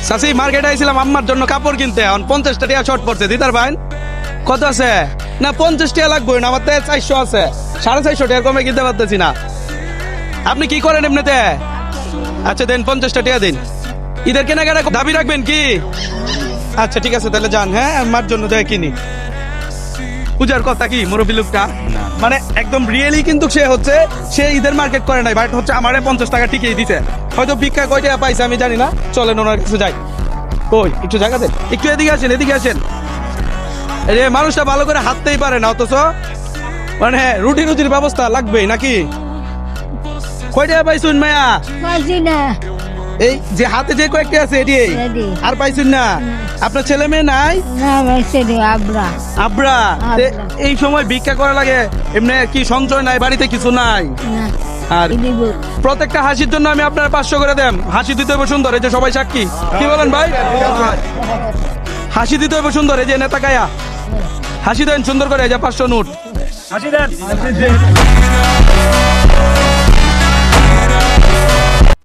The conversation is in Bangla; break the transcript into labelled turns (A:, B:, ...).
A: চাচি মার্কেটে আইছিলাম আম্মার জন্য কাপড় কিনতে, এখন 50 টাকা শর্ট পড়ছে, দিতার ভাই কত আছে? না 50 টাকা লাগবে না, আমার তো 400 আছে, 450 টাকার কমে কিনতে পারতেছি না। আপনি কি করেন এমনিতে? আচ্ছা দেন 50 টাকা দিন। ঈদের কেনাকাটা দাবি রাখবেন কি? আচ্ছা ঠিক আছে তাহলে যান, হ্যাঁ আমার জন্য দেয় কিনি। পূজার কথা কি মুরব্বী লোকটা মানে একদম রিয়েলি, কিন্তু সে ঈদের মার্কেট করে নাই, বাট হচ্ছে আমারে 50 টাকা টিকিয়ে দিতে, হয়তো ভিক্ষা কয় টাকা পাইছে আমি জানি না। চলেন ওনার কাছে যাই। কই একটু জায়গা দেন, একটু এদিকে আসেন, এদিকে আসেন। এই যে মানুষটা ভালো করে হাঁটতেই পারে না, অথচ মানে রুটির ব্যবস্থা লাগবেই নাকি? কয় টাকা পাইছুন মায়া?
B: পাইছি না।
A: এই যে হাতে যে কয়েকটা আছে এটি
B: এটি।
A: আর পাইছুন না? আপনার ছেলে মেয়ে নাই?
B: না পাইছে রে আবরা।
A: আব্রা এই সময় ভিক্ষা করা লাগে, এমনি কি সঞ্চয় নাই, বাড়িতে কিছু নাই?
B: না
A: আর
B: দিব।
A: প্রত্যেকটা হাসির জন্য আমি আপনার 500 করে দেন। হাসি দিতে হবে সুন্দর, এই যে সবাই সাক্ষী। কি বলেন ভাই? হাসি দিতে হবে সুন্দর, এই যে নেতা কায়া হাসি দেন সুন্দর করে, এই যে 500 নোট হাসি দেন।